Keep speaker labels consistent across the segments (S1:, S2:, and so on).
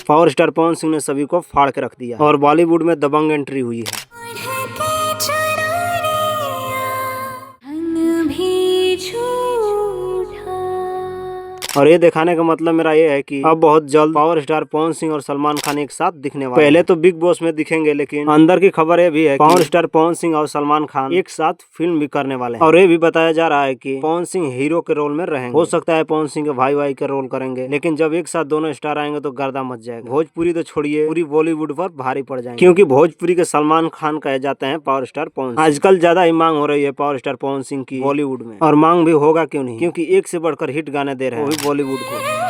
S1: Power star Pawan Singh ने सभी को फाड़ के रख दिया और बॉलीवुड में दबंग एंट्री हुई है। और ये दिखाने का मतलब मेरा ये है कि अब बहुत जल्द पावर स्टार पवन सिंह और सलमान खान एक साथ दिखने वाले पहले तो बिग बॉस में दिखेंगे, लेकिन अंदर की खबर ये भी है कि पावर स्टार पवन सिंह और सलमान खान एक साथ फिल्म भी करने वाले हैं। और ये भी बताया जा रहा है कि पवन सिंह हीरो के रोल में रहेंगे। हो सकता है पवन सिंह के भाई के रोल करेंगे, लेकिन जब एक साथ दोनों स्टार आएंगे तो गर्दा मच जाएगा। भोजपुरी तो छोड़िए, पूरी बॉलीवुड पर भारी पड़ जाएंगे, क्योंकि भोजपुरी के सलमान खान कहे जाते हैं पावर स्टार पवन। आजकल ज्यादा ही मांग हो रही है पावर स्टार पवन सिंह की बॉलीवुड में, और मांग भी होगा क्यों नहीं, क्योंकि एक से बढ़कर हिट गाने दे रहे हैं बॉलीवुड को।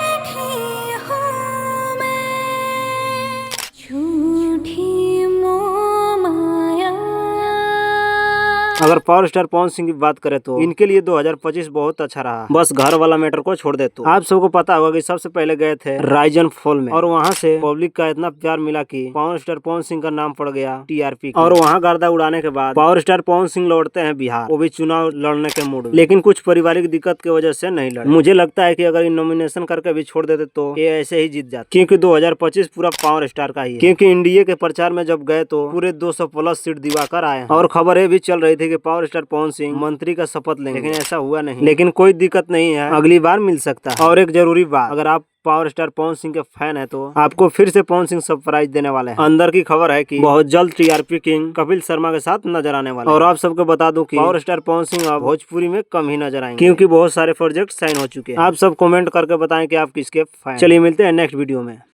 S1: अगर पावर स्टार पवन सिंह की बात करें तो इनके लिए 2025 बहुत अच्छा रहा। बस घर वाला मैटर को छोड़ दे तो आप सबको पता होगा कि सबसे पहले गए थे राइज एंड फॉल में, और वहां से पब्लिक का इतना प्यार मिला कि पावर स्टार पवन सिंह का नाम पड़ गया टीआरपी, और वहां गर्दा उड़ाने के बाद पावर स्टार पवन सिंह लौटते हैं बिहार, वो भी चुनाव लड़ने के मूड में, लेकिन कुछ पारिवारिक दिक्कत की वजह से नहीं लड़े। मुझे लगता है कि अगर इन नॉमिनेशन करके भी छोड़ देते तो ये ऐसे ही जीत जाते, क्योंकि 2025 पूरा पावर स्टार का ही है। क्योंकि इंडिया के प्रचार में जब गए तो पूरे 200+ सीट दिवाकर आए, और खबर ये भी चल रही थी कि पावर स्टार पवन सिंह मंत्री का शपथ लेंगे, लेकिन ऐसा हुआ नहीं। लेकिन कोई दिक्कत नहीं है, अगली बार मिल सकता है। और एक जरूरी बात, अगर आप पावर स्टार पवन सिंह के फैन है तो आपको फिर से पवन सिंह सरप्राइज देने वाले हैं। अंदर की खबर है कि बहुत जल्द टीआरपी किंग कपिल शर्मा के साथ नजर आने वाले हैं। और आप सबको बता दूं कि पावर स्टार पवन सिंह अब भोजपुरी में कम ही नजर आएंगे, क्योंकि बहुत सारे प्रोजेक्ट साइन हो चुके हैं। आप सब कमेंट करके बताएं कि आप किसके फैन। चलिए मिलते हैं नेक्स्ट वीडियो में।